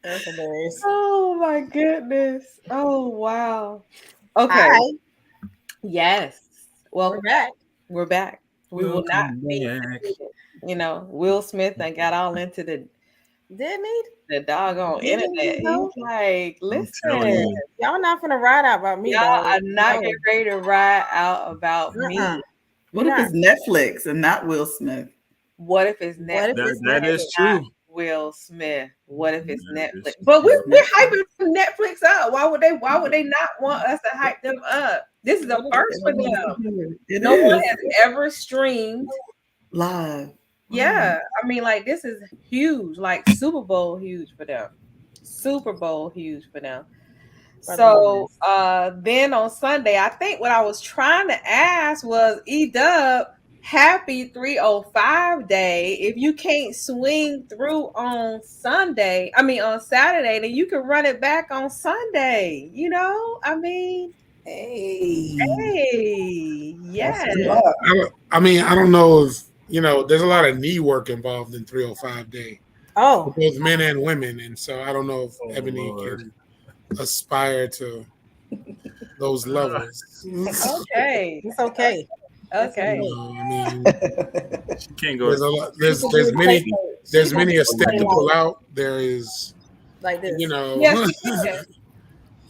That's hilarious. Oh my goodness. Oh wow. Okay. Hi, Yes. we're Welcome back. back. We're back. We will not Welcome be back. defeated. Will Smith and got all into Didn't he? the doggone Didn't internet. he He's though? like, I'm telling listen, you. Y'all not finna ride out about me y'all though. are not getting ready to ride out about Uh-uh. me. What if it's Netflix and not Will Smith? What if it's What if Netflix? it's That is Netflix? Not true. Will Smith. What if it's That Netflix? is But true. we're hyping Netflix up. Why would they not want us to hype them up? This is a What first for if them. It No one is has ever streamed. live. Yeah, I mean, like this is huge, like Super Bowl huge for them. Super Bowl huge for them. So then on Sunday, I think what I was trying to ask was Dub, happy 305 day. If you can't swing through on Sunday, I mean on Saturday, then you can run it back on Sunday. I mean, Hey, hey, that's yes. what's up. I don't know if there's a lot of knee work involved in 305 day for Oh, both men and women, and so I don't know if Oh, Ebony Lord. can aspire to those levels. Okay. it's okay. Okay. I mean, She can't go. there's a lot, there's many a stick to pull out. There is, Like this. Yes, she can.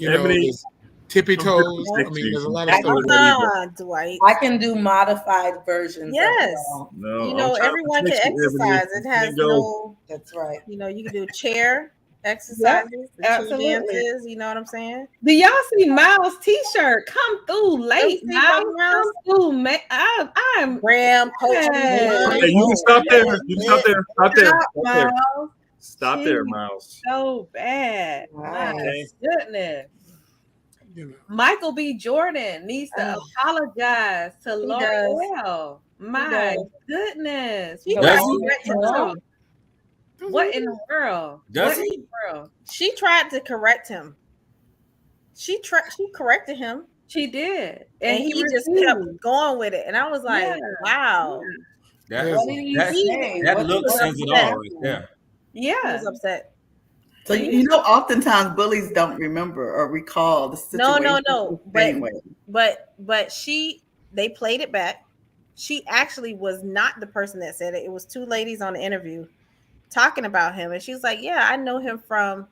Ebony, there's tippy I'm toes. different I mean, sex there's a you. lot of Can't stuff. go that either. Ah, Dwight. I can do modified versions. Yes. No, You I'm know, trying to everyone can protect you, Ebony. exercise. It You has can't go. no, That's right. you know, you can do chair exercises, the chair absolutely. dances, you know what I'm saying? Do y'all see Miles' t-shirt? Come through late, see Brother Miles. Miles? Come through, man. I'm Graham, Coach. Yes. Hey, you can stop there. You can stop there. Stop there. Stop, Stop there. Miles. Stop there, Jeez. Miles. So bad. My Okay. goodness. You know. Michael B. Jordan needs to apologize to He Laura does. L. My does. goodness. She What tried in to the correct him world? too. What in the world? Does What in he? the world? She tried to correct him. She corrected him, She did. and he just refused. kept going with it. And I was like, Yeah. wow. That, What did he that, say? that What look was says it upset? all right there. He Yeah. was upset. So oftentimes bullies don't remember or recall the No, situation. no. the same way. But they played it back. She actually was not the person that said it. It was two ladies on the interview talking about him, and she was like, "Yeah, I know him from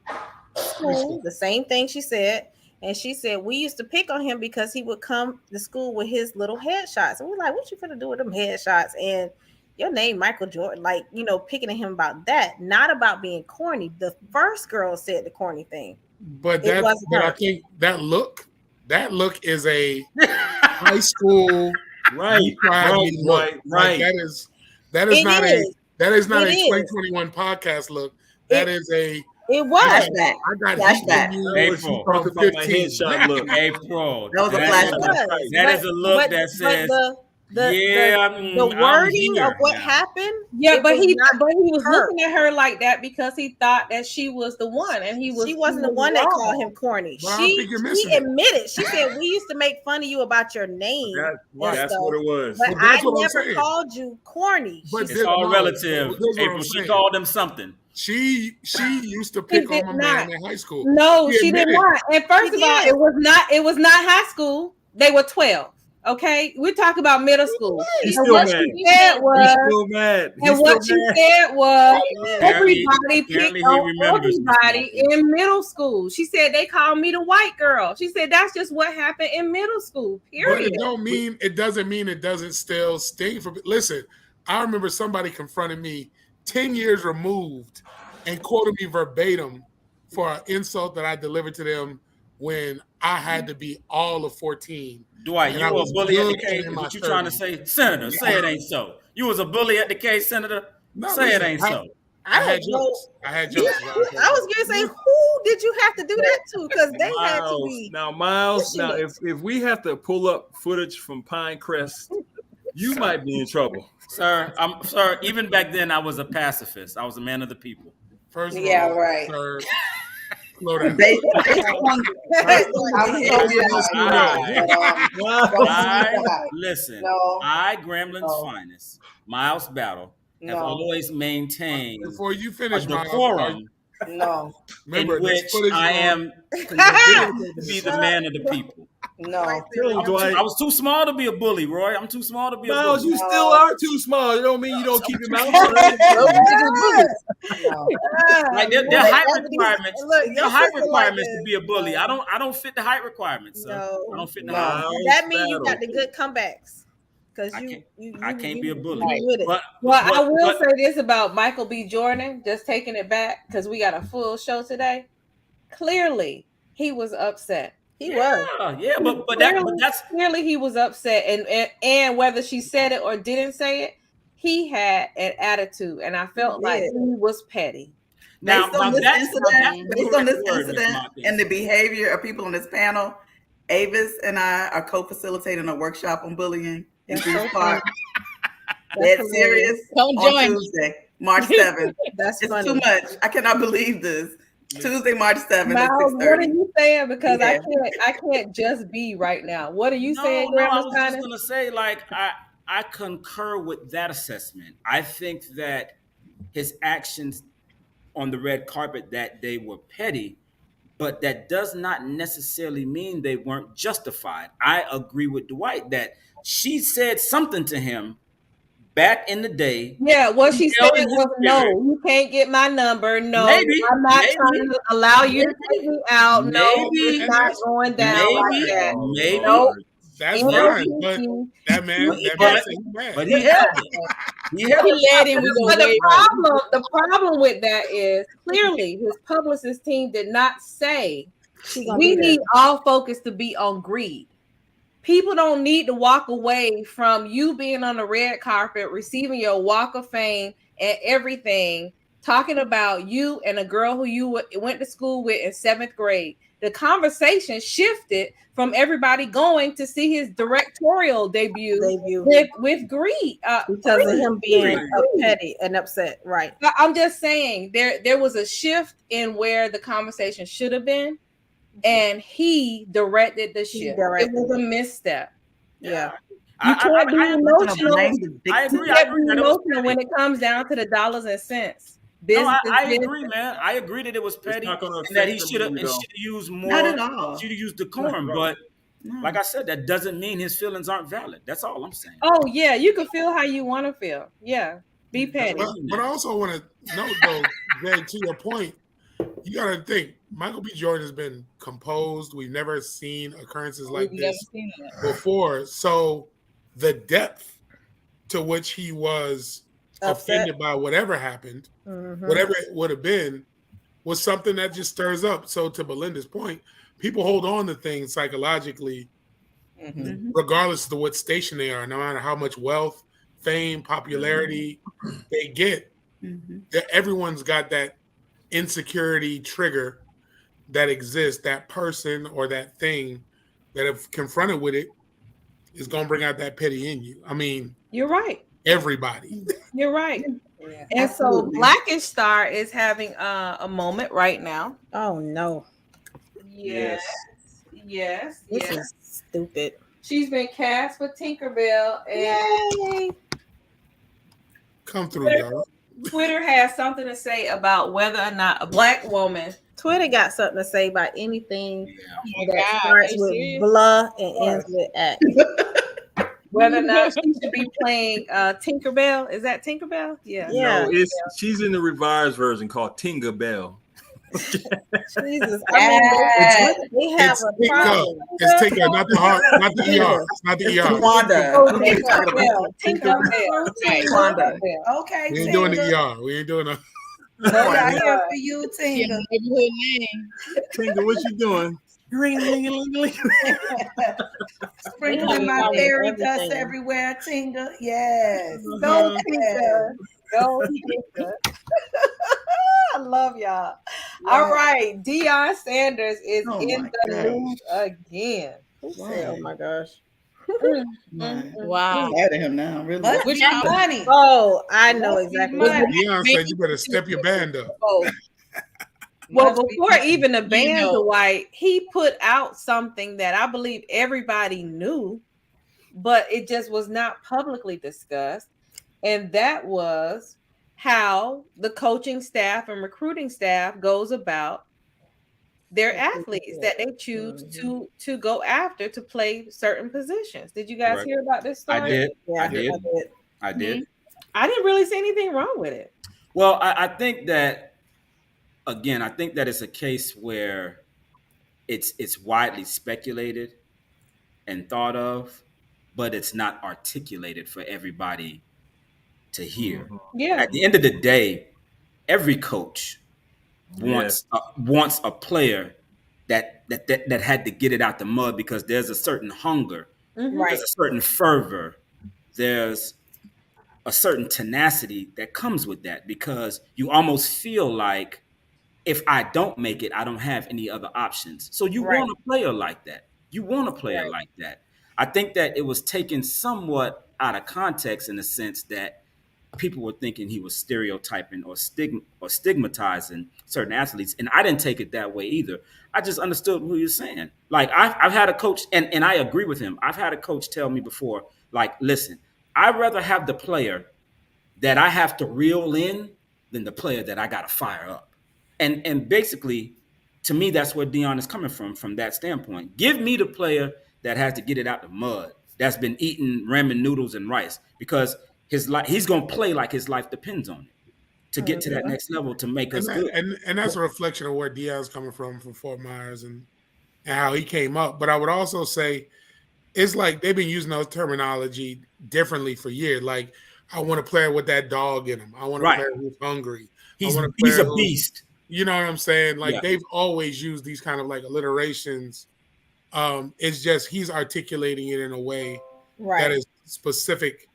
school." The same thing she said, and she said we used to pick on him because he would come to school with his little headshots, and we're like, "What you finna do with them headshots?" And your name Michael Jordan, like picking at him about that, not about being corny. The first girl said the corny thing. But It wasn't her. I think that look is a high school Right, right, look. right. That is It not is. a It is. 2021 podcast look. That is a It was. Flashback. I got Flashback. heat in April. you She from talked about my 15. headshot look. April. That was a It flashback. was. That is a look But- that says, the I'm wording here of what now. happened. Yeah, it but was he not was her. looking at her like that because he thought that she was the one, and She wasn't the one that called him corny. Well, I don't think you're missing She it. admitted. She said we used to make fun of you about your name. That's what it was. But But I that's what I'm never saying. called you corny. But She It's said, all no, relative. but here's what April, I'm she saying. called him something. She used to pick did on my not. man in high school. No, she did admitted. not. And first She of all, did. it was not high school. They were 12. Okay, we're talking about middle school. He's And still what mad. she said He's was, still mad. He's and what still she mad. said was, Apparently everybody picked he on remembers, Miss everybody Walker. in middle school. She said they called me the white girl. She said that's just what happened in middle school. But Period. it doesn't mean it doesn't still sting for. Listen, I remember somebody confronted me 10 years removed and quoted me verbatim for an insult that I delivered to them when I had to be all of 14. Dwight, And you I were a was bully at the good case. in my What you trying to 30s. say? Senator, say it ain't so. You was a bully at the case, Senator? No, say listen, it ain't so. I had don't know. jokes. I had jokes. I was gonna say, who did you have to do that to? Because they had to be. Miles, now pushing if we have to pull up footage from Pinecrest, you might be in trouble. Sir, even back then I was a pacifist. I was a man of the people. First of Yeah, all, right. sir, slow down. Based on- I'm Listen, No. I, Gremlin's No. finest, Miles Battle, have No. always maintained Before you a finish, Miles, decorum No, Remember, in there's which footage I going- am considered to be the man of the people. no. Tell him, Dwight. I was too small to be a bully, Roy. I'm too small to be a Miles, bully. you still are too small. It don't mean you don't keep your mouth shut. No. Like there Look, are height look, requirements. look, There your are height sister like requirements this. to be a bully. I don't fit the height requirements. So No. I don't fit the No. height. That means you got the good comebacks. Because I can't be a bully. you with it. Well, I will say this about Michael B. Jordan, just taking it back because we got a full show today. Clearly, he was upset. He was. Yeah, but that's Clearly he was upset, and whether she said it or didn't say it, he had an attitude, and I felt He like did. he was petty. now, Based on this that's incident, the based on this correct word, Ms. incident Marcus. and the behavior of people on this panel, Avis and I are co-facilitating a workshop on bullying in That's Bruce so Park. That's Dead serious Don't on join me. Tuesday, March 7th. That's It's funny. too much. I cannot believe this. Tuesday, March 7th at Miles, what are 6:30. you saying? Because Yeah. I can't just be right now. What are you No, saying, I Grandma was just Steiner? gonna say, like, I concur with that assessment. I think that his actions on the red carpet that day were petty, but that does not necessarily mean they weren't justified. I agree with Dwight that she said something to him back in the day. Yeah, what she said Held in his was no, spirit. you can't get my number. No, Maybe, I'm not maybe, trying to allow you to take me out. No, maybe, it's not going down like maybe, that. maybe. Nope. That's Ain't fine, no but kiki. that man said he mad. But he held it. He held He it. let him. We go But way the problem with that is clearly his publicist team did not say She gonna we be there. need all focus to be on greed. People don't need to walk away from you being on the red carpet, receiving your Walk of Fame and everything, talking about you and a girl who you went to school with in 7th grade. The conversation shifted from everybody going to see his directorial debut with greed. Because of him being petty and upset. Right. I'm just saying there was a shift in where the conversation should have been, and he directed the shift. It was a misstep. Yeah. You can't be emotional. I You agree. can't be that it was emotional when it comes down to the dollars and cents. No, I Business. agree, man. I agree that it was petty not gonna and that he affect should have the movie, though. used more. Not at all. Should have used decorum, but like I said, that doesn't mean his feelings aren't valid. That's all I'm saying. Oh yeah, you can feel how you want to feel. Yeah, be petty. But I also want to note, though, Greg, to your point, you got to think Michael B. Jordan has been composed. We've never seen occurrences like We've never this seen that. before. So the depth to which he was offended by whatever happened, whatever it would have been, was something that just stirs up. So to Belinda's point, people hold on to things psychologically, regardless of what station they are, no matter how much wealth, fame, popularity they get. Everyone's got that insecurity trigger that exists. That person or that thing that, if confronted with it, is going to bring out that petty in you. I mean, You're right. everybody. You're right. Yeah. And so Blackish Star is having a moment right now. Oh no. Yes. This is stupid. She's been cast for Tinkerbell, and Come through, y'all. Twitter has something to say about whether or not a Black woman. Twitter got something to say about anything my that God, starts are you with serious? blah and ends with X. Whether or not she should be playing Tinkerbell. Is that Tinkerbell? Yeah. Yeah. No, she's in the revised version called Tinga Bell. Jesus. I mean, they have It's a Tinker. problem. It's Tinker, not the heart, not the ER. It's not the ER. Wanda. Oh, Tinkerbell. Wanda. Okay, We ain't doing the ER. We ain't doing a. No, not here for you, Yeah, Tinga. neighborhood name. Tinga, what you doing? Sprinkling my Everything. fairy dust everywhere, Tinga. Yes. Go Yes. Tinker. Go Tinker. I love y'all. All right. Deion Sanders is Oh in my the gosh. news again. Oh my gosh. Wow. I'm mad at him now, really. Must Which be house? money. Oh, I know exactly. Must What be Deion said you better step your band up. Oh. Well, Must be before even the band, know. Dwight, he put out something that I believe everybody knew, but it just was not publicly discussed. And that was how the coaching staff and recruiting staff goes about their athletes that they choose to go after to play certain positions. Did you guys Correct. hear about this story? I did. Yeah, I did. I did. I didn't really see anything wrong with it. Well, I think that, again, I think that it's a case where it's widely speculated and thought of, but it's not articulated for everybody to hear. Yeah. At the end of the day, every coach wants a player that had to get it out the mud, because there's a certain hunger, there's a certain fervor, there's a certain tenacity that comes with that, because you almost feel like, if I don't make it, I don't have any other options. So you want a player like that. You want a player like that. I think that it was taken somewhat out of context, in the sense that people were thinking he was stereotyping or stigmatizing certain athletes. And I didn't take it that way either. I just understood who he was saying. Like, I've had a coach, and I agree with him. I've had a coach tell me before, like, listen, I'd rather have the player that I have to reel in than the player that I got to fire up. And basically, to me, that's where Deion is coming from that standpoint. Give me the player that has to get it out the mud, that's been eating ramen noodles and rice, because his life, he's going to play like his life depends on it to get to that next level, to make us good. And that's a reflection of where Deion's coming from Fort Myers and how he came up. But I would also say it's like they've been using those terminology differently for years. Like, I want a player with that dog in him. I want a player who's hungry. He's a beast. You know what I'm saying? Like, they've always used these kind of like alliterations. It's just he's articulating it in a way that is specific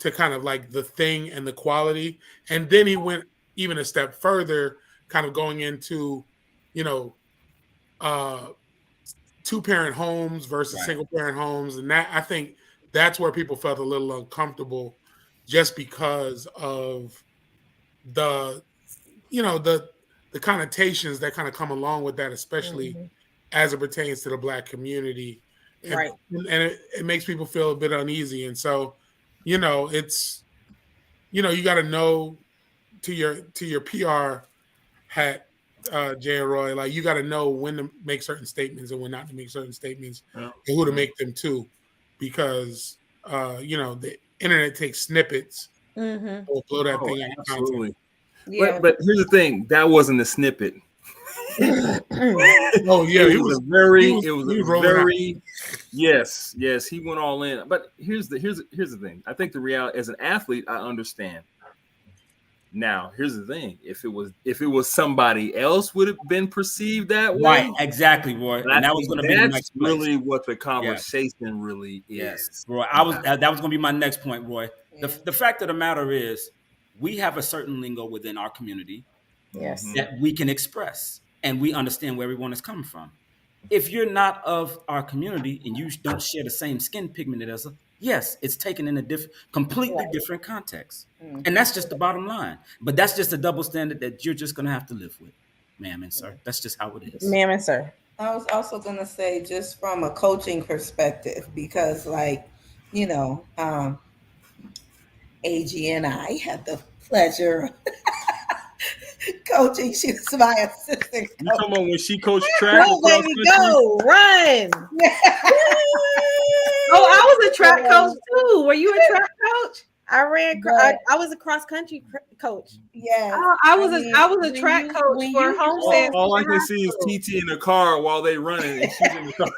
to kind of like the thing and the quality. And then he went even a step further, kind of going into, you know, 2-parent homes versus single-parent homes. And that, I think that's where people felt a little uncomfortable, just because of the, you know, the connotations that kind of come along with that, especially as it pertains to the Black community. And, and it makes people feel a bit uneasy. And so, you know, it's, you know, you got to know, to your PR hat, Jay and Roy, like, you got to know when to make certain statements and when not to make certain statements, and who to make them to, because you know, the internet takes snippets. Will blow that thing out of context. Yeah. But here's the thing, that wasn't a snippet. Oh yeah, it was very yes, he went all in. But here's the thing. I think the reality, as an athlete, I understand. Now, here's the thing: if it was somebody else, would have been perceived that way. Right, exactly, Roy. And that was going to be the next place. Really what the conversation really is. Yes, Roy. That was going to be my next point, Roy. The fact of the matter is, we have a certain lingo within our community that we can express, and we understand where everyone is coming from. If you're not of our community and you don't share the same skin pigment as us, yes, it's taken in a completely different context. And that's just the bottom line. But that's just a double standard that you're just going to have to live with, ma'am and sir. That's just how it is. Ma'am and sir. I was also going to say, just from a coaching perspective, because, like, you know, AG and I had the pleasure coaching. She was my assistant coach. You talking about when she coached track? Go, baby, go, run. Oh, I was a track coach too. Were you a track coach? I ran. I was a cross country coach. Yeah, I was a track coach for Homestead. All I can see is TT in the car while they running, and she's in the car.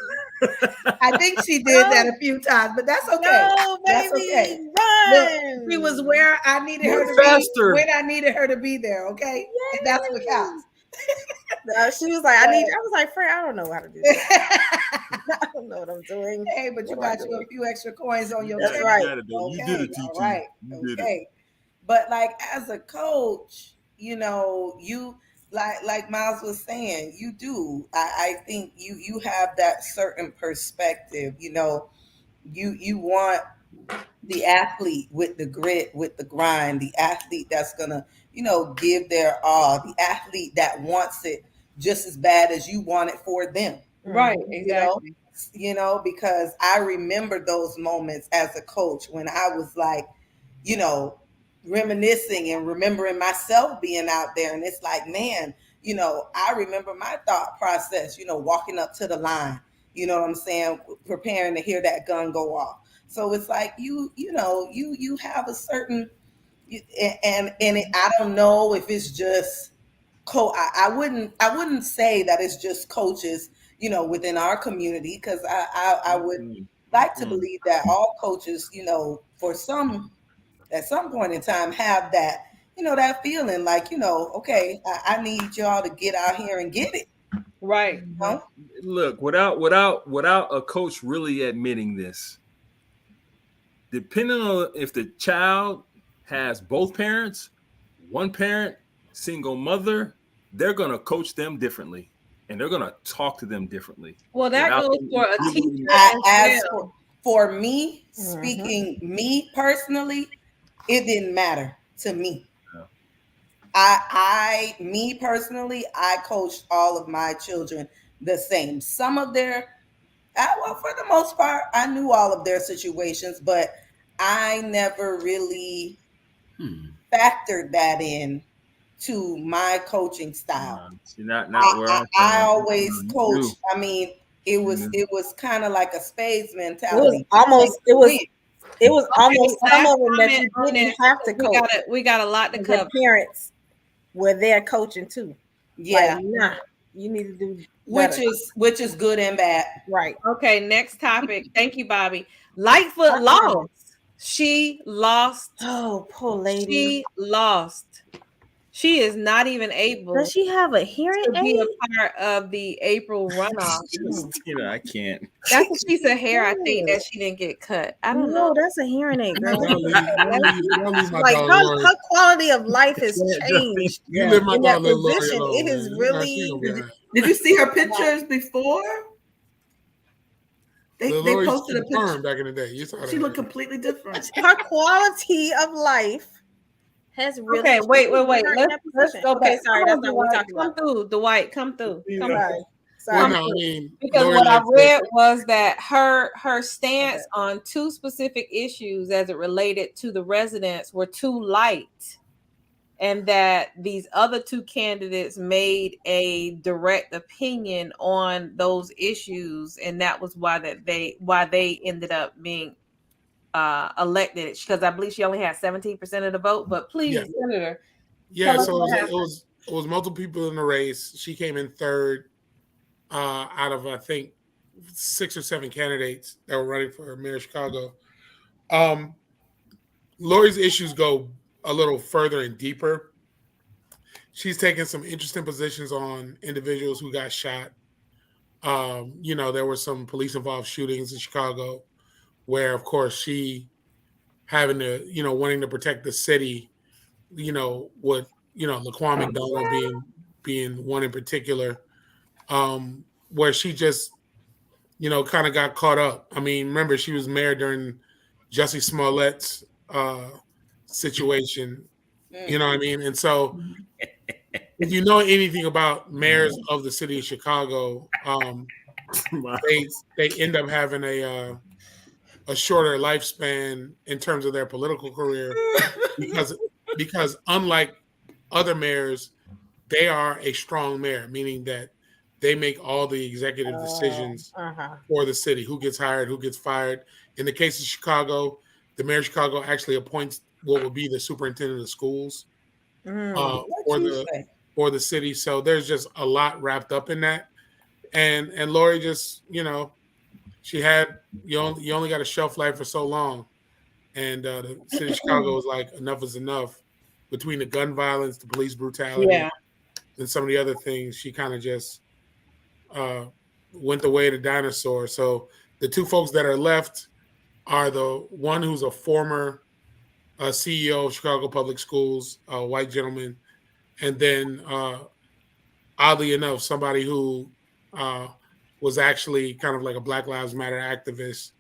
I think she did that a few times, but that's okay. No, baby, that's okay. run. Look, she was where I needed her to faster. be. When I needed her to be there, okay, and that's what counts. She was like, I was like, Fred, I don't know how to do that. I don't know what I'm doing. Hey, but you got you a few extra coins on your check. Right. Okay. You did it, TT. All right. You did it. But like, as a coach, you know, you like Miles was saying, you do. I think you have that certain perspective. You know, you want the athlete with the grit, with the grind, the athlete that's gonna, you know, give their all, the athlete that wants it just as bad as you want it for them. Right, exactly. You know, because I remember those moments as a coach when I was like, you know, reminiscing and remembering myself being out there. And it's like, man, you know, I remember my thought process, you know, walking up to the line, you know what I'm saying, preparing to hear that gun go off. So it's like you know, you have a certain, I don't know if it's just I wouldn't say that it's just coaches, you know, within our community, because I would like to believe that all coaches, you know, at some point in time have that, you know, that feeling like, you know, okay, I need y'all to get out here and get it. Right. You know? Look, without a coach really admitting this, depending on if the child has both parents, one parent, single mother, they're going to coach them differently, and they're going to talk to them differently. Well, that goes for a teacher. As for me, speaking me personally, it didn't matter to me. Yeah. Me personally, I coached all of my children the same. Some of their, well, for the most part, I knew all of their situations, but I never really factored that in to my coaching style. Not where I always coached. I mean, it was kind of like a spades mentality. It was almost some of them that you didn't have to coach. We got a lot to cover. The parents were there coaching too. Yeah, like, nah, you need to do better. which is good and bad. Right. Okay. Next topic. Thank you, Bobby. Lightfoot lost. She lost. Oh, poor lady. She lost. She is not even able. Does she have a hearing to be a part of the April runoff? I can't. That's a piece of hair. I think that she didn't get cut. I don't know. That's a hearing aid, girl. Like her quality of life has changed. You live my in that little position. It is really. Did you see her pictures before? They posted a picture back in the day. You saw that. She looked completely different. Her quality of life has really. Okay, wait. Let's go back. Okay, sorry, that's not what we're talking about. Come through, Dwight. Come through. Come through. Well, no, I mean, because what I read was that her stance on two specific issues as it related to the residents were too light, and that these other two candidates made a direct opinion on those issues, and that was why they ended up being elected, because I believe she only had 17% of the vote. But please, Senator. Yeah, so it was multiple people in the race. She came in third out of, I think, 6 or 7 candidates that were running for mayor of Chicago. Lori's issues go a little further and deeper. She's taken some interesting positions on individuals who got shot. You know, there were some police-involved shootings in Chicago where, of course, she having to, you know, wanting to protect the city, you know, with, you know, Laquan McDonald being one in particular, where she just, you know, kind of got caught up. I mean, remember, she was mayor during Jussie Smollett's situation, you know what I mean? And so if you know anything about mayors of the city of Chicago, they end up having a shorter lifespan in terms of their political career because unlike other mayors, they are a strong mayor, meaning that they make all the executive decisions for the city, who gets hired, who gets fired. In the case of Chicago, the mayor of Chicago actually appoints what would be the superintendent of schools for the city. So there's just a lot wrapped up in that. And Lori just, you know, she had, you only got a shelf life for so long. And the city of Chicago was like, enough is enough. Between the gun violence, the police brutality, and some of the other things, she kind of just went the way of the dinosaur. So the two folks that are left are the one who's a former CEO of Chicago Public Schools, a white gentleman, and then oddly enough, somebody who was actually kind of like a Black Lives Matter activist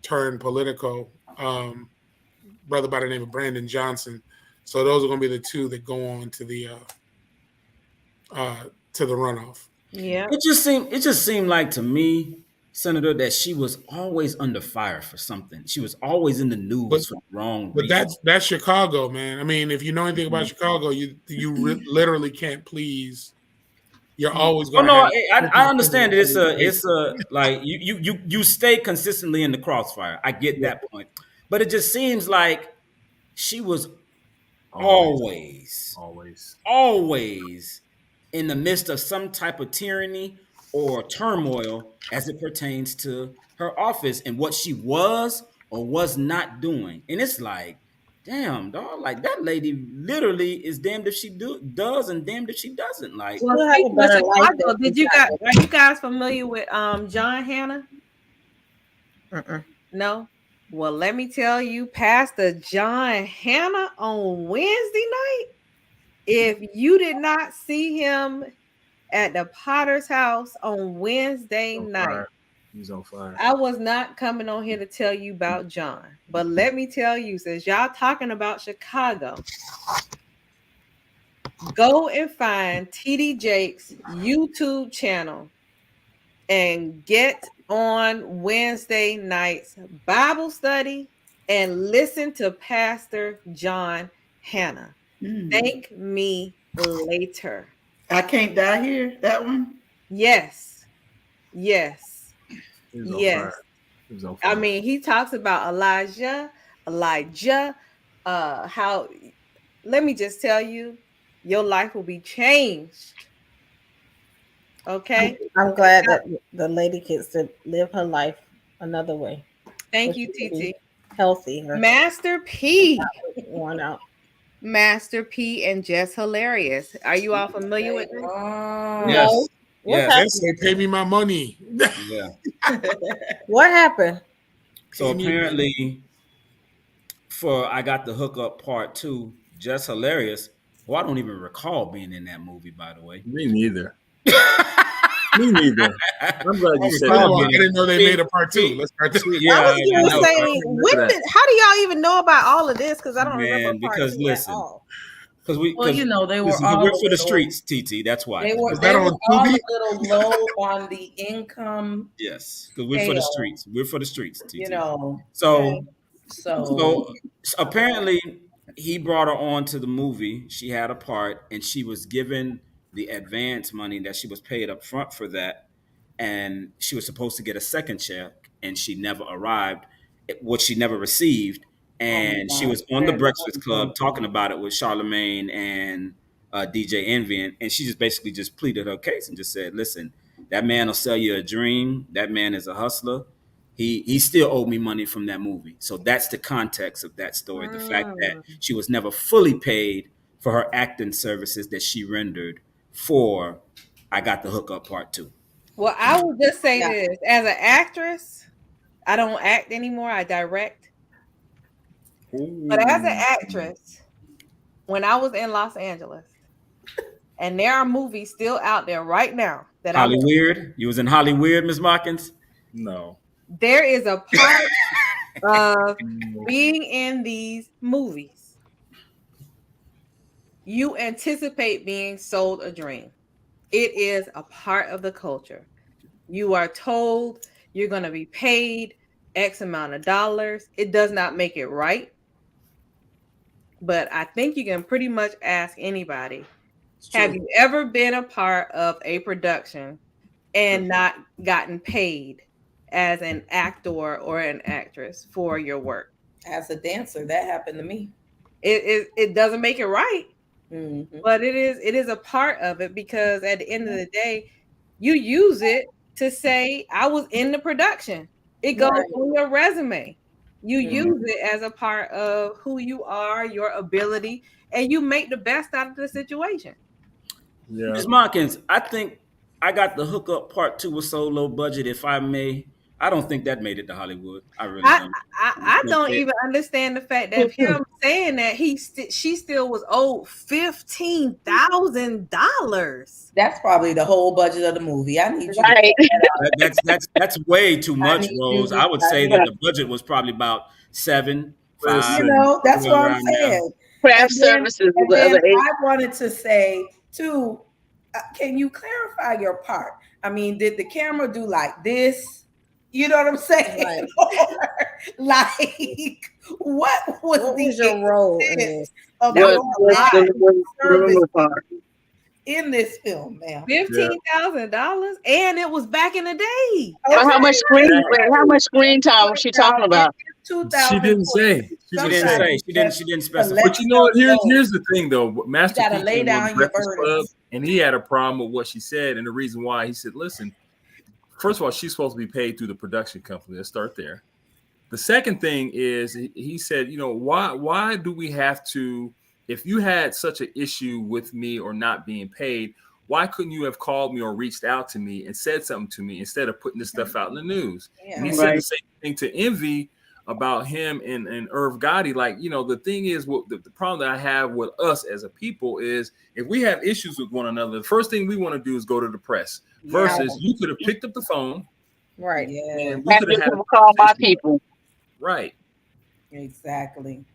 turned Politico, brother by the name of Brandon Johnson. So those are going to be the two that go on to the runoff. Yeah, it just seemed like to me Senator, that she was always under fire for something. She was always in the news But- for the wrong But reason. that's Chicago, man. I mean, if you know anything about Chicago, you literally can't please. You're always Oh going. no, I understand that it's a like you stay consistently in the crossfire. I get that point, but it just seems like she was always in the midst of some type of tyranny or turmoil as it pertains to her office and what she was or was not doing. And it's like, damn, dog, like that lady literally is damned if she does and damned if she doesn't. Like, We'll have a speaking of better life Chicago, than did you Chicago. guys are you guys familiar with John Hannah? Mm-mm. No. Well, let me tell you, Pastor John Hannah on Wednesday night. If you did not see him at the Potter's house on Wednesday night, He's on fire. I was not coming on here to tell you about John, but let me tell you, since y'all talking about Chicago, go and find TD Jakes' YouTube channel and get on Wednesday night's Bible study and listen to Pastor John Hannah. Thank me later. I Can't Die Here. That one. Yes. He was on Yes. fire. He was on fire. I mean, he talks about Elijah, how, let me just tell you, your life will be changed. Okay. I'm glad that the lady gets to live her life another way. Thank So you, she can be TT. Healthy. Her Master P. worn out. Master P and Jess Hilarious. Are you all familiar with them? yes, No. What yes, happened? Yes, they pay me my money. yeah. What happened? So Pay me. apparently, for I Got the Hookup Part 2, Just Hilarious. Well, I don't even recall being in that movie, by the way. Me neither. Me neither. I'm glad you said First of that. all, I didn't know they made a part 2. Let's start there. Yeah, I was I going know. to say, when did, how do y'all even know about all of this? Because I don't Man, remember part because 2 listen, at all. Because we, Well, you know, they were all we're for the little- streets, TT. That's why. They were, Is that they on were all Tubi? a little low on the income, Yes, because we're for the Hell. streets. We're for the streets, TT. you know. So So apparently he brought her on to the movie. She had a part, and she was given the advance money that she was paid up front for that, and she was supposed to get a second check, and she never arrived, what she never received. And she was on the Breakfast Club talking about it with Charlemagne and DJ Envy, and she just basically just pleaded her case and just said, "Listen, that man will sell you a dream. That man is a hustler. He still owed me money from that movie." So that's the context of that story. The fact that she was never fully paid for her acting services that she rendered for I Got the Hookup Part 2. well, I will just say this. As an actress, I don't act anymore. I direct. But as an actress, when I was in Los Angeles, and there are movies still out there right now that I Hollyweird? You was in Hollyweird, Ms. Markins? No. there is a part of being in these movies. You anticipate being sold a dream. It is a part of the culture. You are told you're going to be paid X amount of dollars. It does not make it right. But I think you can pretty much ask anybody, have you ever been a part of a production and not gotten paid as an actor or an actress for your work? As a dancer, that happened to me. It doesn't make it right, Mm-hmm. but it is a part of it, because at the end of the day, you use it to say, I was in the production. It goes Right. on your resume. You Mhm. use it as a part of who you are, your ability, and you make the best out of the situation. Yeah. Ms. Markins, I think I Got the Hookup Part 2 was so low budget, if I may. I don't think that made it to Hollywood. I really don't. I don't even understand the fact that him saying that she still was owed $15,000. That's probably the whole budget of the movie. I need you Right. That's way too much, need Rose. you- I would say that the budget was probably about 7, 5. You know, that's what I'm around there. saying. Craft And then- services. And the then other eight. I wanted to say too, can you clarify your part? I mean, did the camera do like this? You know what I'm saying? Right. Like, what was What the was your role in extent this? of What your was life the service rumor part? in this film, ma'am? $15,000, and it was back in the day. But how much screen time was she talking about? She didn't say. She didn't say. She didn't specify. But you know what? Here's the thing, though. Master gotta P lay came down on your Breakfast Club, burdens. and he had a problem with what she said, and the reason why he said, "Listen, first of all, she's supposed to be paid through the production company. Let's start there. The second thing is he said, you know, why do we have to? If you had such an issue with me or not being paid, why couldn't you have called me or reached out to me and said something to me instead of putting this stuff out in the news?" And he said the same thing to Envy about him and Irv Gotti. Like, you know, the thing is, what the problem that I have with us as a people is if we have issues with one another, the first thing we want to do is go to the press. Versus you could have picked up the phone. Right. Yeah. And we could have had a Call my people. right. Exactly.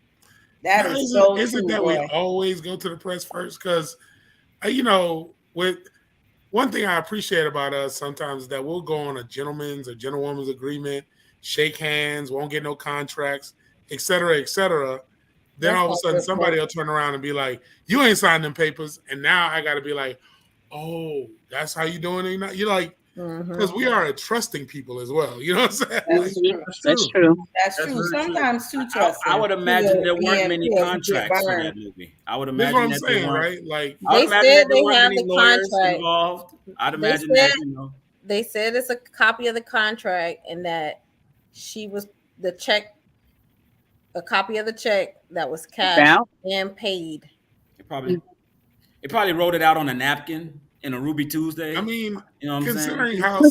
That Now, is so isn't true, that boy. we always go to the press first? Because, you know, with one thing I appreciate about us sometimes is that we'll go on a gentleman's or gentlewoman's agreement, shake hands, won't get no contracts, et cetera, et cetera. Then That's all of a not sudden good somebody point. will turn around and be like, "You ain't signed them papers," and now I got to be like, "Oh, that's how you doing it?" You're like, Mhm. because we are a trusting people as well. You know what I'm saying? That's Like, true. That's true. That's That's true. very true. Sometimes too I trusting. would imagine there Being weren't many put- contracts for burned. that movie. I would that's what imagine I'm that there saying, weren't. right? Like, I would They imagine said that there they weren't have many the lawyers contract. involved. I'd They imagine that, said- you know. They said it's a copy of the contract and that she was the check, a copy of the check that was cashed Now, and paid. They probably wrote it out on a napkin in a Ruby Tuesday. I mean, you know what I'm saying? considering how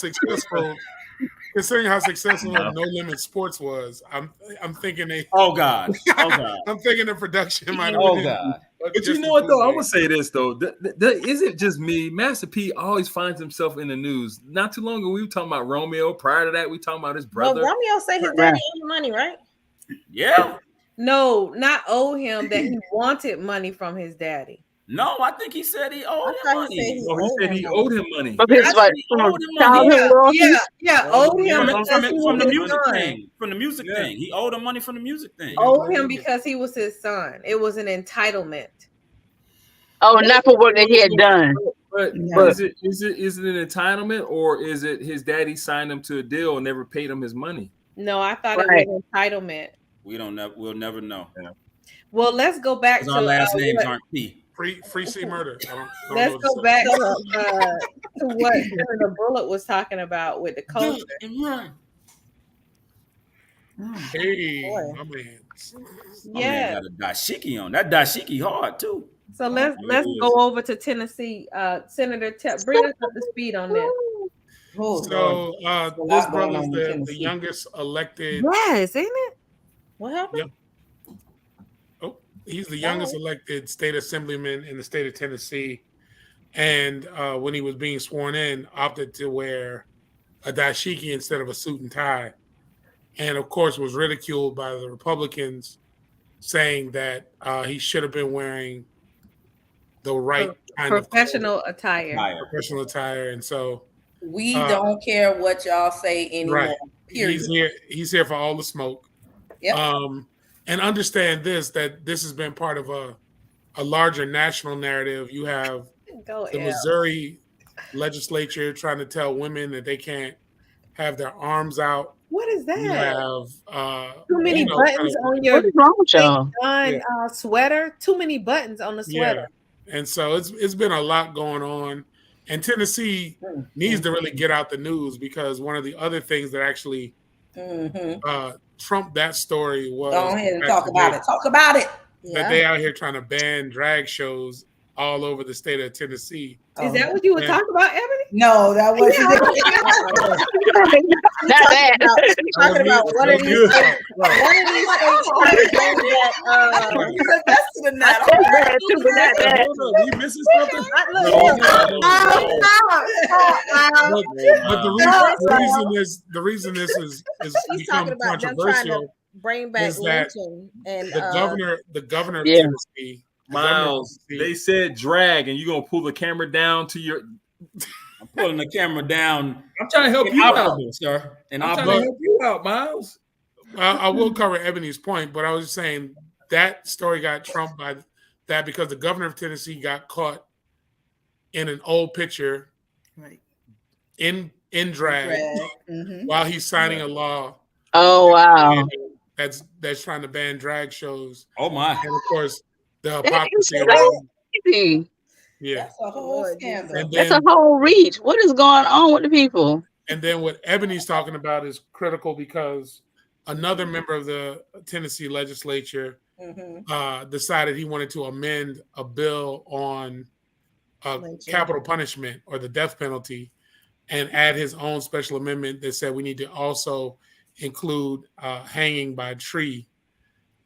successful No Limit Sports was, I'm thinking Oh God. Oh God. I'm thinking the production might have Oh been. God. But you just know what though? I'm as gonna say this though. That isn't just me. Master P always finds himself in the news. Not too long ago, we were talking about Romeo. Prior to that, we talking about his Well, brother. Romeo said his Right. daddy owed the money, right? Yeah. No, not owe him, that he wanted money from his daddy. No, I think he said he owed him thought he said money. he Oh, he said he owed him money. but his I like think he owed him money. childhood royalties. Yeah, Oh, owed him yeah. because From he the was his music son. thing. From the music Yeah. thing. He owed him money from the music thing. Owed him because he was his son. It was an entitlement. Oh, not for work that he had done. But But- is it an entitlement or is it his daddy signed him to a deal and never paid him his money? No, I thought Right. it was entitlement. We'll never know. Well, let's go back 'Cause to our last names what- aren't P. Free C murder. I don't let's know go what back to what Senator Bullock was talking about with the culture. say. Hey, Boy. my man. My man Yeah. got a dashiki on. That dashiki hard too. So let's It is. go over to Tennessee. Senator, bring us up to speed on this. Oh, Lord. So a lot this going brother's on in the Tennessee. youngest elected. Yes, ain't it? What happened? He's the youngest elected state assemblyman in the state of Tennessee. And when he was being sworn in, opted to wear a dashiki instead of a suit and tie. And of course, was ridiculed by the Republicans, saying that he should have been wearing the right kind of Professional attire. professional attire. And so We don't care what y'all say anymore. Right. Period. he's here for all the smoke. Yep. And understand that this has been part of a larger national narrative. You have Go the L. Missouri legislature trying to tell women that they can't have their arms out. What is You that? have Too many kind buttons of- on your What is wrong with y'all? sweater. Too many buttons on the sweater. And so it's been a lot going on. And Tennessee needs to really get out the news, because one of the other things that actually trumped that story was Go ahead and the talk fact about it. Talk about it. that they out here trying to ban drag shows all over the state of Tennessee. Is that what you were Yeah. talking about, Ebony? No, that wasn't it. Not that. Talking about one of these Good. states. One of these states trying to bring that. He's invested in that. That's bad too, but not that. Hold up, you missing something? But the reason this is She's become talking about them trying to controversial, bring back is that lynching and the governor of Yeah. Tennessee, Miles, they said drag, and you gonna pull the camera down to your. pulling the camera down. I'm trying to help you out. Inoperable, sir. I'm trying to Inoperable. help you out, Miles. I will cover Ebony's point, but I was just saying that story got trumped by that because the governor of Tennessee got caught in an old picture Right. in drag Mm-hmm. while he's signing a law Oh wow. that's trying to ban drag shows. Oh my. And of course, the That is hypocrisy around. crazy. Yeah. That's a whole scandal. And That's a then, whole reach. What is going on with the people? and then what Ebony's talking about is critical because another member of the Tennessee legislature decided he wanted to amend a bill on capital punishment or the death penalty and add his own special amendment that said we need to also include hanging by a tree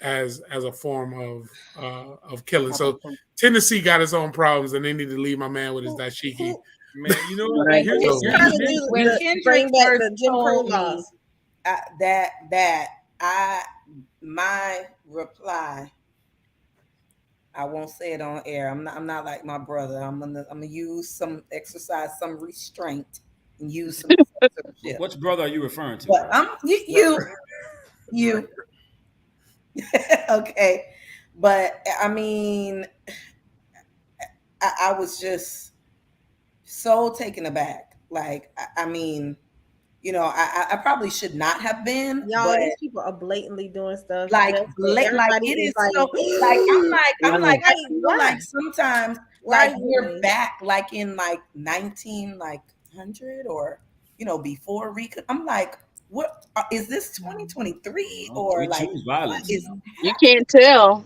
as a form of killing. So Tennessee got its own problems, and they need to leave my man with his dashiki. Man, you know what? Right. Here's It's the trying to thing. do When the, Kendrick bring back first the Jim Crow told me laws. My reply, I won't say it on air. I'm not like my brother. I'm gonna exercise some restraint and use some censorship. Which brother are you referring to? But I'm you. Okay, but I mean, I was just so taken aback. Like, I mean, you know, I probably should not have been. Y'all, but these people are blatantly doing stuff. like, just like everybody it is like, so. Like I feel why? like sometimes Why like you we're doing? back like in like 1900 or before Rico. I'm like, what is this 2023 or We like choose violence. what is You can't tell.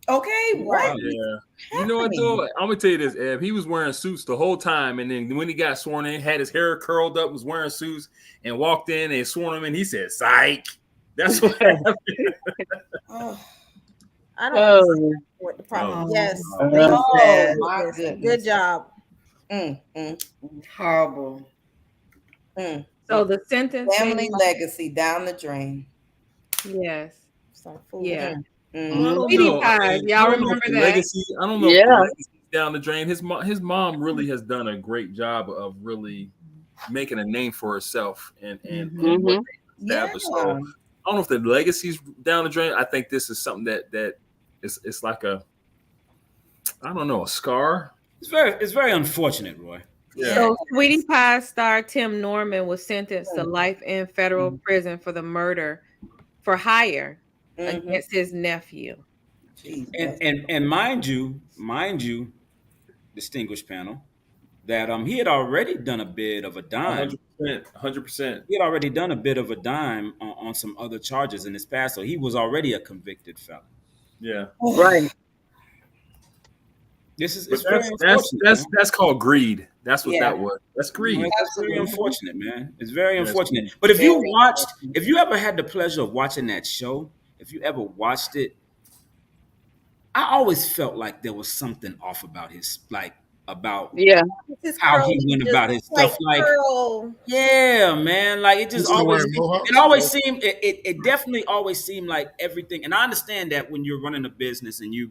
okay? What? Yeah. You know what though? I'm gonna tell you this, Eb. He was wearing suits the whole time, and then when he got sworn in, had his hair curled up, was wearing suits, and walked in and sworn him in. He said, "Psych." That's what happened. Oh, I don't Oh, understand what the problem. Yes. oh Yes. my Yes. goodness. Good job. Horrible. So the sentence. Family legacy down the drain. Yes. Some food. Yeah. I don't Sweetie know. I pies. mean, Y'all I don't know remember if the that? legacy. I don't know if Yeah. the legacy's down the drain. His mom really has done a great job of really making a name for herself and what they established. So I don't know if the legacy's down the drain. I think this is something that it's like a, I don't know, a scar. It's very unfortunate, Roy. Yeah. So Sweetie Pie star Tim Norman was sentenced to life in federal prison for the murder for hire against his nephew. And mind you, distinguished panel, that he had already done a bit of a dime. 100%. He had already done a bit of a dime on some other charges in his past, so he was already a convicted felon. Yeah. right. This is that's called greed. That's what that was. That's greed. It's very unfortunate, man. It's very unfortunate. But if you ever had the pleasure of watching that show, if you ever watched it, I always felt like there was something off about how he went about his stuff. Like, yeah, man. Like it just it definitely always seemed like everything. And I understand that when you're running a business and you're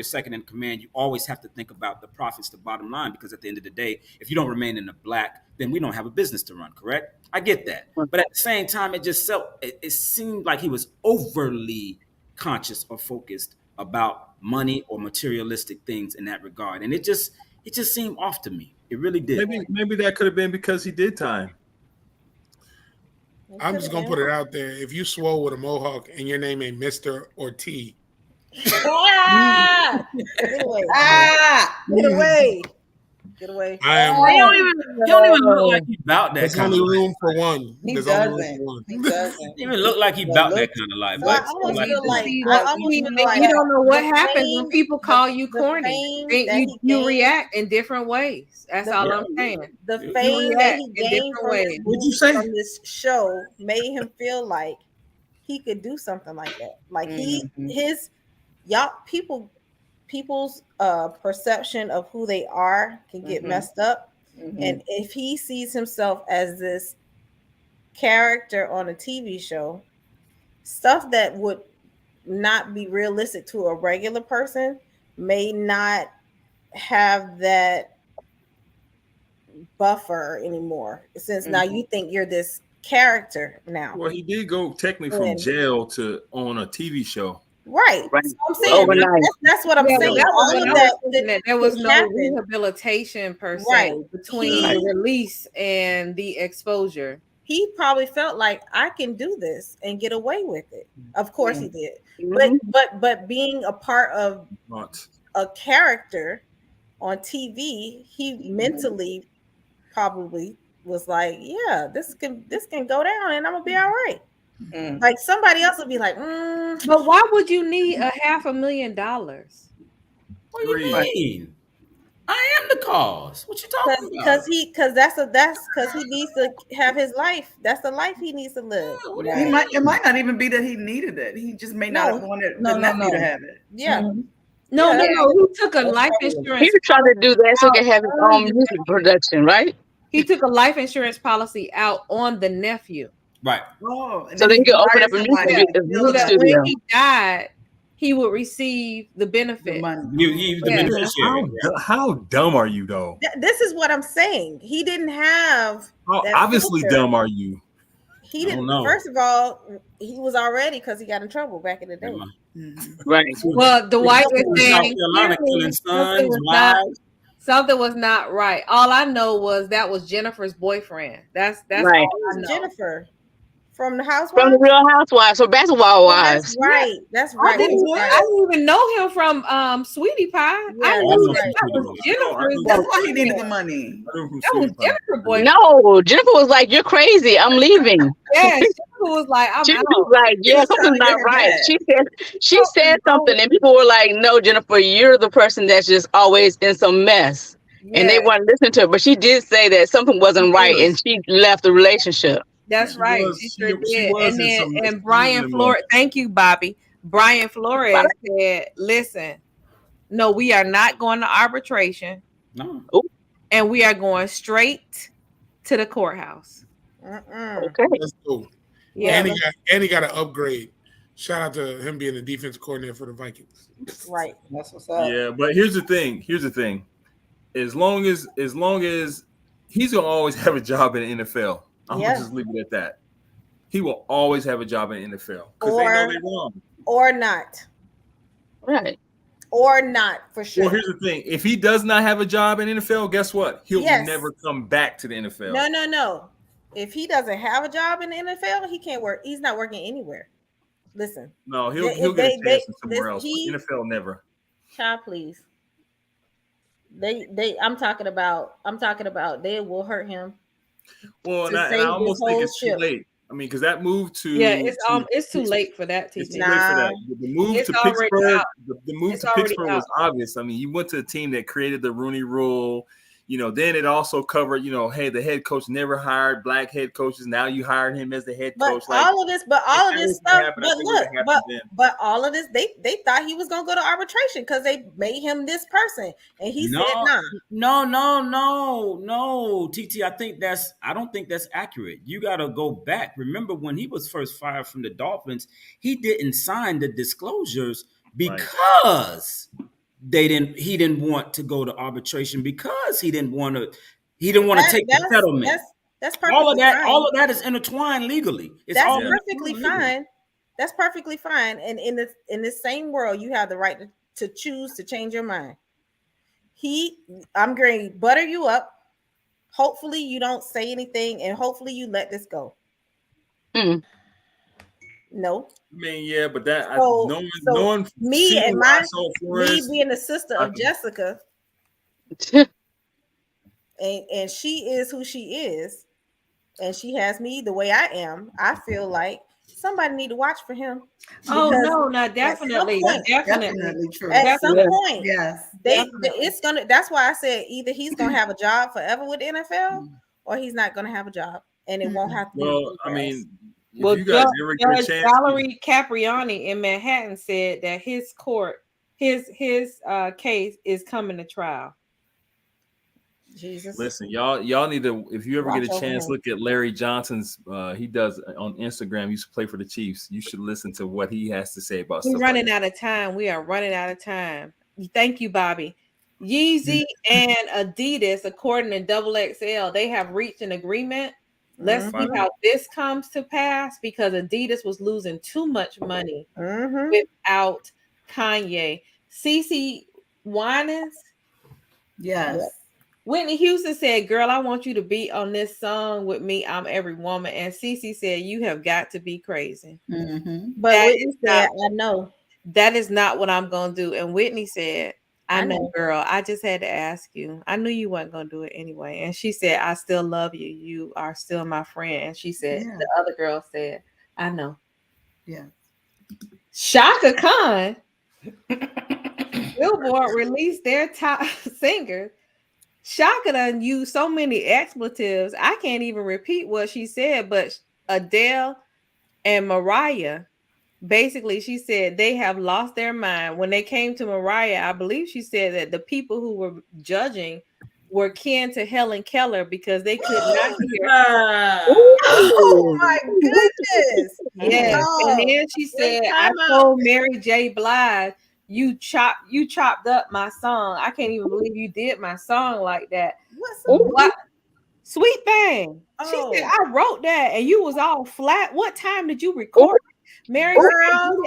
second in command, you always have to think about the profits, the bottom line, because at the end of the day, if you don't remain in the black, then we don't have a business to run, correct? I get that. But at the same time, it seemed like he was overly conscious or focused about money or materialistic things in that regard. And it just seemed off to me. It really did. Maybe that could have been because he did time. I'm just gonna put it out there. If you swole with a mohawk and your name ain't Mr. or T, Get away. Get away. Get away. He don't even look like he about that. There's kind only of room for one. He There's doesn't. only room for one. He doesn't. He even look like he about that kind of life. Well, But I almost feel like You don't know what happens when people call you corny. You react in different ways. That's all I'm saying. The fame that he gained What'd you say? from this show made him feel like he could do something like that. Like people's perception of who they are can get messed up. And if he sees himself as this character on a TV show, stuff that would not be realistic to a regular person may not have that buffer anymore. Since now you think you're this character now. Well, he did go technically from jail to on a TV show. Right. Right. So I'm saying Overnight. that's what I'm Yeah, saying. that was All what of I was that, thinking, that there was no happened. rehabilitation per se Right. between He- the release and the exposure. He probably felt like I can do this and get away with it. Of course he did. Mhm. But being a part of Not. a character on TV, he mentally probably was like, yeah, this can go down and I'm gonna be all right. Mm. Like somebody else would be like, But why would you need $500,000? What do you mean? I am the cause. What you talking about? because he needs to have his life. That's the life he needs to live. It might not even be that he needed it. He just may not have wanted the nephew to have it. Yeah. No, Yeah. He took a life insurance. He was trying to do that so he could have his own music production, right? He took a life insurance policy out on the nephew. Right. Oh, and So then they could open hired up a somebody music to build So that studio. when he died, he would receive the the benefit. money. He was the Yeah. beneficiary. How dumb are you though? This is what I'm saying. He didn't have How that obviously filter. dumb are you? He I didn't. don't know. First of all, he was already because he got in trouble back in the day. Right. Well, the wife is South saying Carolina killing sons, wives. something was not right. All I know was that was Jennifer's boyfriend. That's Right. all I It was know. Jennifer from the Housewives. From the Real Housewives, so Basketball Wives. That's right. That's I right. didn't, That's I right. didn't even know him from Sweetie Pie. I Yeah, knew that's that right. was Jennifer's. That's why he needed the money. That was Jennifer's boyfriend. No, Jennifer was like, "You're crazy. I'm leaving." Yeah, Jennifer was like, I'm Jennifer out. was like, "Yeah, was trying something's to get not her right." back. She said something, and people were like, "No, Jennifer, you're the person that's just always in some mess," and they Yeah. wouldn't listen to her. But she did say that something wasn't right, and she left the relationship. That's She right. was- She she- sure she did. was And in then some and mess. Brian She was in Flores, thank you, Bobby. Brian Flores said, listen, no, we are not going to arbitration, No. and we are going straight to the courthouse. Okay. Let's go. Yeah. And he got an upgrade. Shout out to him being the defense coordinator for the Vikings. Right. That's what's up. Yeah, but here's the thing. As long as he's gonna always have a job in the NFL. I'm Yeah. gonna just leave it at that. He will always have a job in the NFL because they know they're wrong. Or not. Right. Or not for sure. Well, here's the thing: if he does not have a job in NFL, guess what? He'll Yes. never come back to the NFL. No. If he doesn't have a job in the NFL, he can't work. He's not working anywhere. Listen, No, he'll They- get a they- chance they- somewhere else. he- But NFL never. child, please. I'm talking about they will hurt him. Well, To and I save almost this think whole it's too ship. late. I mean, because that move to Yeah, it's too late for that, It's TT. too late for that. The move It's to already Pittsburgh, out. the move It's to already Pittsburgh was out. obvious. I mean, he went to a team that created the Rooney Rule. Then it also covered, hey, the head coach never hired black head coaches. Now you hired him as the head But coach. all of this that stuff. was gonna But happen, I think it look, would've happened then. but all of this, they thought he was gonna go to arbitration because they made him this person, and he said, "Nah." No, TT. I don't think that's accurate. You got to go back. Remember when he was first fired from the Dolphins, he didn't sign the disclosures because he didn't want to go to arbitration because he didn't want to take the settlement. That's perfectly all of fine. that is intertwined legally. That's all perfectly legal. fine. That's perfectly fine. And in this same world, you have the right to choose to change your mind. I'm going to butter you up. Hopefully you don't say anything, and hopefully you let this go. Mm. No. I mean, yeah, but that So me and me being the sister of Jessica, and she is who she is, and she has me the way I am. I feel like somebody need to watch for him. Oh no, definitely, Definitely true. At some point, Yes, it's gonna. That's why I said either he's gonna have a job forever with the NFL, or he's not gonna have a job, and it won't have to. Well, I mean, well, you guys ever get a Judge chance, Valerie Capriani in Manhattan said that his case is coming to trial. Jesus. Listen, y'all need to, if you ever Watch get a over chance, him. look at Larry Johnson's. He does on Instagram. He used to play for the Chiefs. You should listen to what he has to say about We're stuff. running out of time. We are running out of time. Thank you, Bobby. Yeezy and Adidas, according to Double XL, they have reached an agreement. Let's see how this comes to pass, because Adidas was losing too much money without Kanye. CeCe Winans. Yes. Whitney Houston said, "Girl, I want you to be on this song with me. I'm every woman." And CeCe said, "You have got to be crazy." But Whitney said, "I know that is not what I'm gonna do." And Whitney said, I know, girl. I just had to ask you. I knew you weren't gonna do it anyway." And she said, "I still love you. You are still my friend." And she said, the other girl said, "I know." Yeah. Shaka Khan, Billboard released their top singers. Shaka done used so many expletives, I can't even repeat what she said, but Adele and Mariah, basically, she said they have lost their mind. When they came to Mariah, I believe she said that the people who were judging were kin to Helen Keller because they could not hear. Oh my goodness. Yes. And then she said, "I told Mary J. Blige, you chopped up my song. I can't even believe you did my song like that." What? Sweet Thing. She said, "I wrote that and you was all flat. What time did you record?" Mary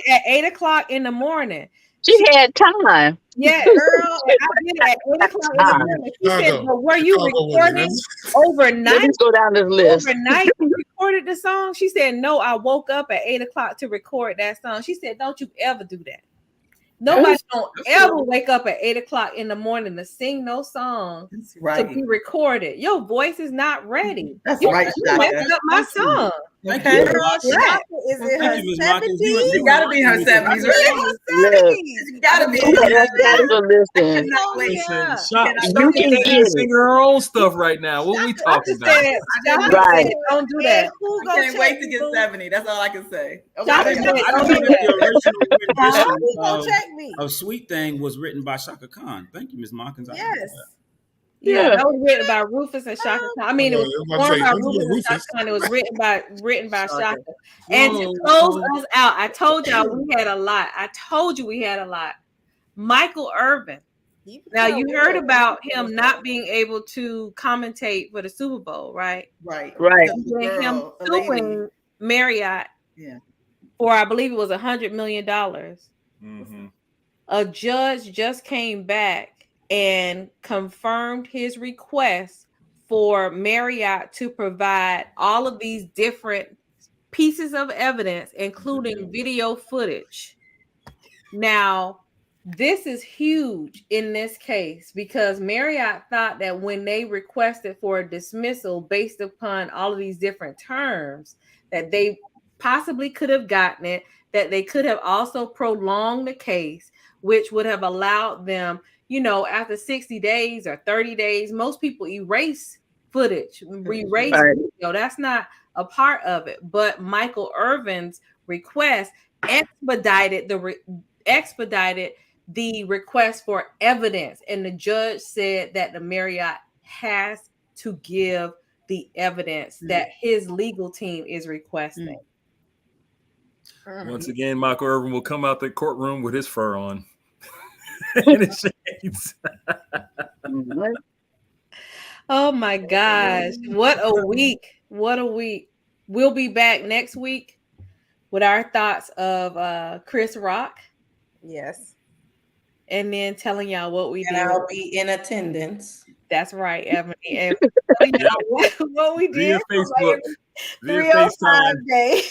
at 8:00 in the morning. She had time. Yeah, girl. I did it at 8:00 in the morning. She said, "But were you recording overnight?" Let's go down this list. Overnight you recorded the song? She said, "No, I woke up at 8:00 to record that song." She said, "Don't you ever do that. Nobody don't ever wake up at 8:00 in the morning to sing no song to be recorded. Your voice is not ready. That's right. You messed up my song." Okay. Is it her 70s? You gotta be her 70s. You gotta be. Listen, you can get sing her own stuff right now. What we talking about? Right. Don't do that. I can't wait to get 70. That's all I can say. I don't know if the original of Sweet Thing was written by Shaka Khan. Thank you, Ms. Markins. Yes. Yeah, that was written by Rufus and Shaka Khan. I mean, it was performed by Rufus and Shaka Khan. It was written by Shaka. And to close us out, I told y'all we had a lot. I told you we had a lot. Michael Irvin. Now you heard about him not being able to commentate for the Super Bowl, right? Right. Him suing Marriott for, I believe it was $100 million. A judge just came back and confirmed his request for Marriott to provide all of these different pieces of evidence, including video footage. Now, this is huge in this case because Marriott thought that when they requested for a dismissal based upon all of these different terms, that they possibly could have gotten it, that they could have also prolonged the case, which would have allowed them, you know, after 60 days or 30 days, most people erase footage, erase video. That's not a part of it. But Michael Irvin's request expedited the request for evidence. And the judge said that the Marriott has to give the evidence that his legal team is requesting. Once again, Michael Irvin will come out the courtroom with his fur on. And his shades. Oh my gosh. What a week. What a week. We'll be back next week with our thoughts of Chris Rock. Yes. And then telling y'all what we did. I'll be in attendance. That's right, Ebony. And what we did. Via Facebook. 305 day.